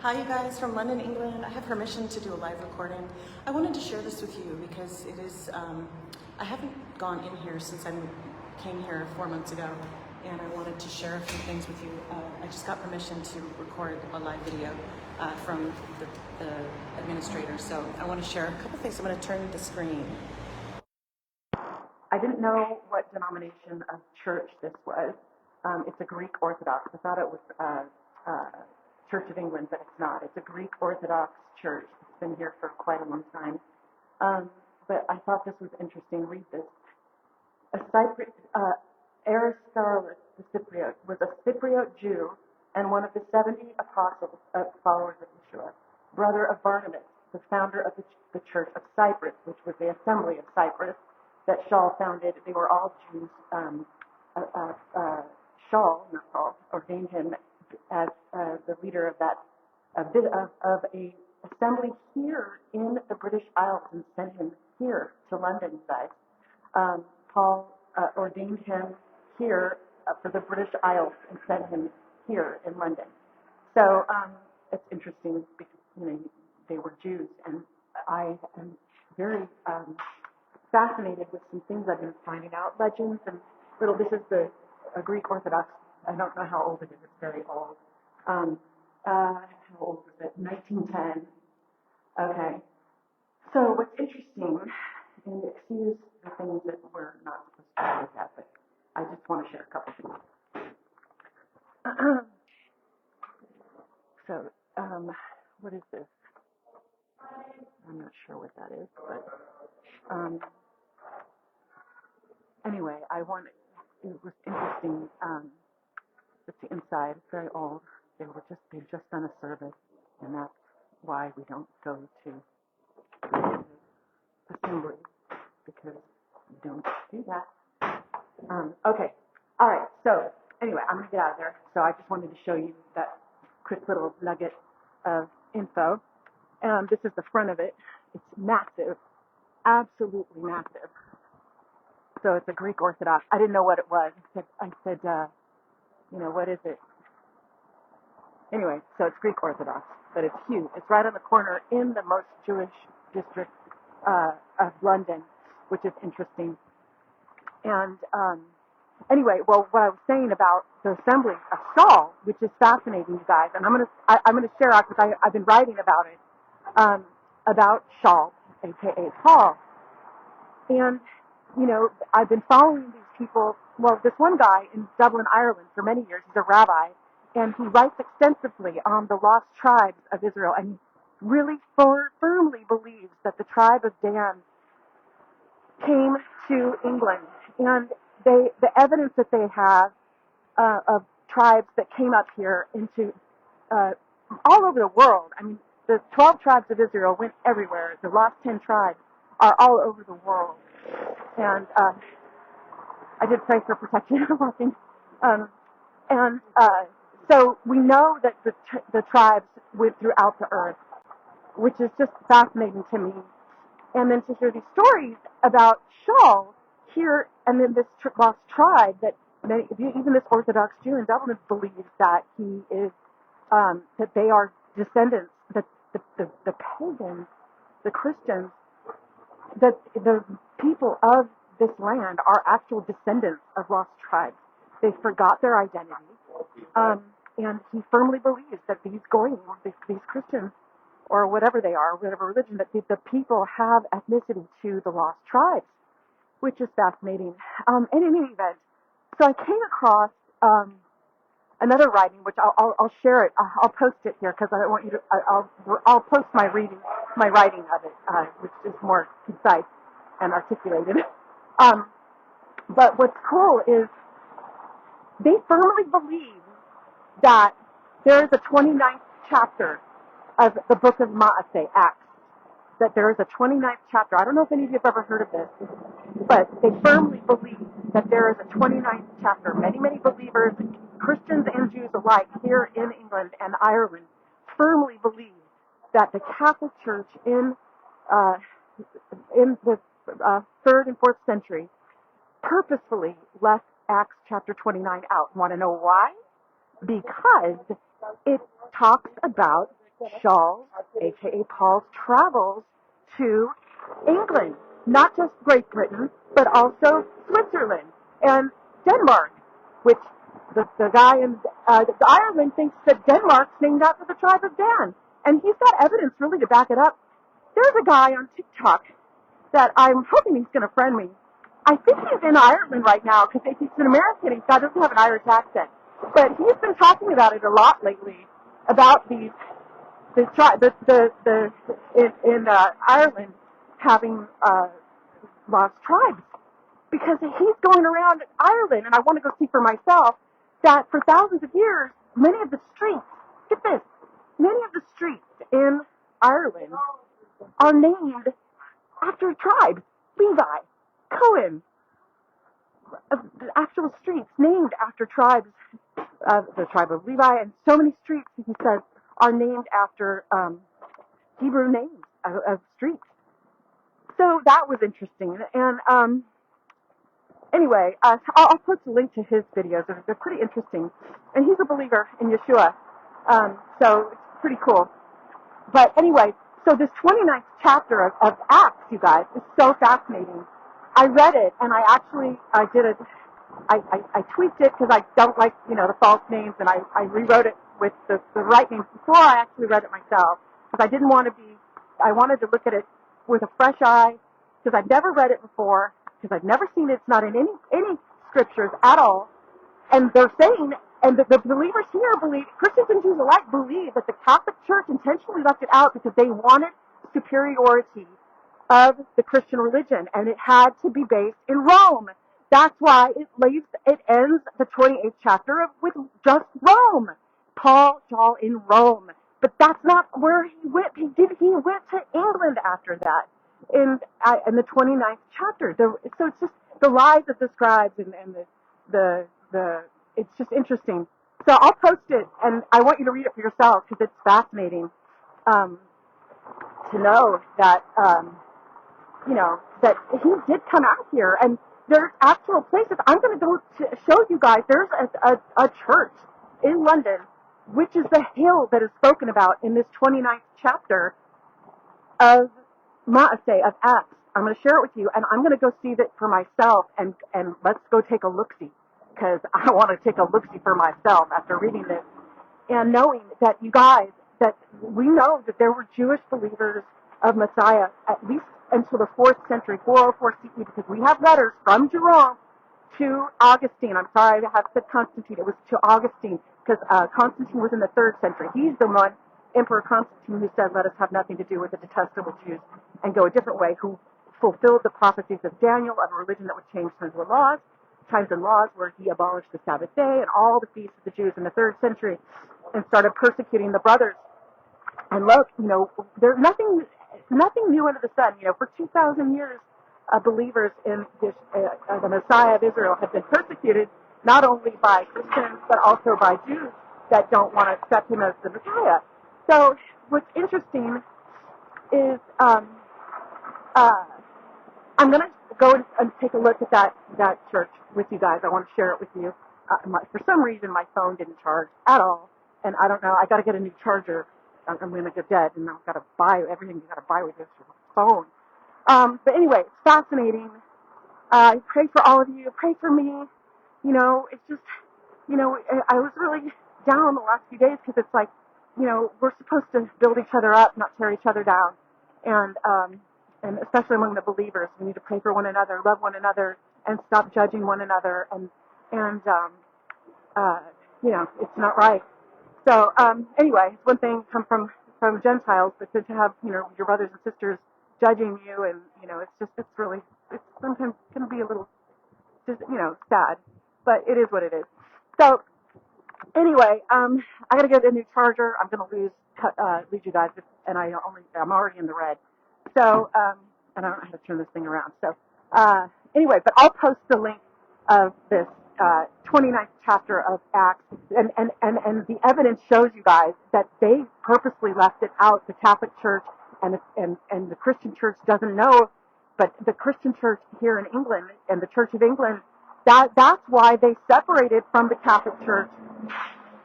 Hi, you guys from London, England. I have permission to do a live recording. I wanted to share this with you because it is, I haven't gone in here since I came here 4 months ago, and I wanted to share a few things with you. I just got permission to record a live video from the administrator, so I want to share a couple things. I'm going to turn the screen. I didn't know what denomination of church this was. It's a Greek Orthodox. I thought it was Church of England, but it's not. It's a Greek Orthodox church. It's been here for quite a long time. But I thought this was interesting. Read this. Aristarchus the Cypriot was a Cypriot Jew and one of the 70 apostles, followers of Yeshua, brother of Barnabas, the founder of the Church of Cyprus, which was the Assembly of Cyprus that Shaul founded. They were all Jews. Shaul, not Saul, ordained him as the leader of that of a assembly here in the British Isles and sent him here to London, you guys. Paul ordained him here for the British Isles and sent him here in London. So it's interesting because they were Jews, and I am very fascinated with some things I've been finding out, legends and little. This is a Greek Orthodox. I don't know how old it is. It's very old. How old is it? 1910. Okay. So what's interesting, and excuse the things that we're not supposed to look at, but I just want to share a couple things. So, what is this? I'm not sure what that is, but anyway, it was interesting. It's the inside. It's very old. They've just done a service, and that's why we don't go to assembly, because we don't do that. Okay. All right. So anyway, I'm gonna get out of there. So I just wanted to show you that quick little nugget of info. This is the front of it. It's massive, absolutely massive. So it's a Greek Orthodox. I didn't know what it was. I said, what is it? Anyway, so it's Greek Orthodox, but it's huge. It's right on the corner in the most Jewish district of London, which is interesting. And anyway, well, what I was saying about the assembly of Shaul, which is fascinating, you guys, and I'm gonna share out because I've been writing about it, about Shaul, aka Paul, and I've been following these people. Well, this one guy in Dublin, Ireland, for many years, he's a rabbi, and he writes extensively on the lost tribes of Israel, and he really firmly believes that the tribe of Dan came to England, and the evidence that they have of tribes that came up here into all over the world. I mean, the 12 tribes of Israel went everywhere. The lost 10 tribes are all over the world, and I did pray for protection walking. So we know that the tribes went throughout the earth, which is just fascinating to me. And then to hear these stories about Shaul here, and then this lost tribe that even this Orthodox Jew in Dublin believes that he is, that they are descendants, that the pagans, the Christians, that the people of this land are actual descendants of lost tribes. They forgot their identity, and he firmly believes that these Christians, or whatever they are, whatever religion, that the people have ethnicity to the lost tribes, which is fascinating. In any event, so I came across another writing, which I'll share it. I'll post it here because I don't want you to. I'll post my writing of it, which is more concise and articulated. But what's cool is they firmly believe that there is a 29th chapter of the book of Maaseh, Acts, that there is a 29th chapter. I don't know if any of you have ever heard of this, but they firmly believe that there is a 29th chapter. Many, many believers, Christians and Jews alike, here in England and Ireland, firmly believe that the Catholic Church in the 3rd and 4th century purposefully left Acts chapter 29 out. Want to know why? Because it talks about Shaul's, aka Paul's, travels to England, not just Great Britain, but also Switzerland and Denmark, which the guy in Ireland thinks that Denmark's named after the tribe of Dan, and he's got evidence really to back it up. There's a guy on TikTok that I'm hoping he's going to friend me. I think he's in Ireland right now because he's an American. He doesn't have an Irish accent, but he's been talking about it a lot lately about in Ireland having lost tribes, because he's going around Ireland, and I want to go see for myself that for thousands of years, many of the streets, get this, many of the streets in Ireland are named after tribes. Levi, Cohen, actual streets named after tribes, the tribe of Levi, and so many streets, he says, are named after Hebrew names of streets. So that was interesting. And anyway, I'll post a link to his videos. They're pretty interesting. And he's a believer in Yeshua, so it's pretty cool. But anyway, so this 29th chapter of Acts, you guys, is so fascinating. I read it, and I tweaked it because I don't like, the false names, and I rewrote it with the right names before I actually read it myself, because I wanted to look at it with a fresh eye, because I've never read it before, because I've never seen it. It's not in any scriptures at all. And they're saying, and the believers here believe, Christians and Jews alike believe, that the Catholic Church intentionally left it out because they wanted superiority of the Christian religion, and it had to be based in Rome. That's why it ends the 28th chapter with just Rome. Paul in Rome. But that's not where he went. He went to England after that in the 29th chapter. So it's just the lives of the scribes and the it's just interesting. So I'll post it, and I want you to read it for yourself, because it's fascinating to know that that he did come out here, and there's actual places. I'm going to go to show you guys. There's a church in London, which is the hill that is spoken about in this 29th chapter of of Acts. I'm going to share it with you, and I'm going to go see it for myself, and let's go take a look-see, because I want to take a look-see for myself after reading this, and knowing that you guys, that we know that there were Jewish believers of Messiah at least until the 4th century, 404 CE, because we have letters from Jerome to Augustine. I'm sorry I have said Constantine. It was to Augustine, because Constantine was in the 3rd century. He's the one, Emperor Constantine, who said, let us have nothing to do with the detestable Jews and go a different way, who fulfilled the prophecies of Daniel of a religion that would change times and laws, where he abolished the Sabbath day and all the feasts of the Jews in the 3rd century and started persecuting the brothers. And look, there's nothing new under the sun. For 2,000 years, believers in this, the Messiah of Israel have been persecuted, not only by Christians, but also by Jews that don't want to accept him as the Messiah. So what's interesting is I'm going to go and take a look at that church with you guys. I want to share it with you. For some reason, my phone didn't charge at all, and I don't know. I got to get a new charger. I'm going to get dead, and I've got to buy everything you got to buy with this phone. But anyway, it's fascinating. I pray for all of you. Pray for me. It's just, I was really down the last few days, because it's like, we're supposed to build each other up, not tear each other down. And especially among the believers, we need to pray for one another, love one another, and stop judging one another. And it's not right. So anyway, it's one thing to come from Gentiles, but to have your brothers and sisters judging you, and it's sometimes can be a little sad, but it is what it is. So anyway, I got to get a new charger. I'm going to lose you guys, and I'm already in the red. So and I don't know how to turn this thing around. So anyway, but I'll post the link of this 29th chapter of Acts, and the evidence shows you guys that they purposely left it out. The Catholic Church and the Christian Church doesn't know, but the Christian Church here in England and the Church of England, that's why they separated from the Catholic Church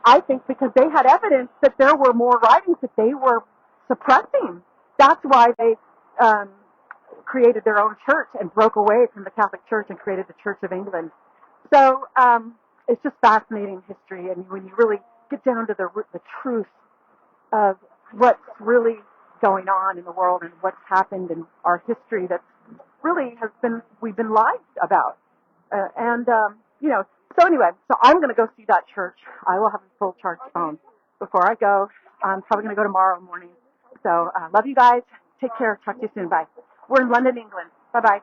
I think because they had evidence that there were more writings that they were suppressing. That's why they um, created their own church and broke away from the Catholic Church and created the Church of England. So it's just fascinating history, and when you really get down to the truth of what's really going on in the world and what's happened in our history that really we've been lied about. So anyway, so I'm going to go see that church. I will have a full charged phone before I go. I'm probably going to go tomorrow morning. So love you guys. Take care. Talk to you soon. Bye. We're in London, England. Bye-bye.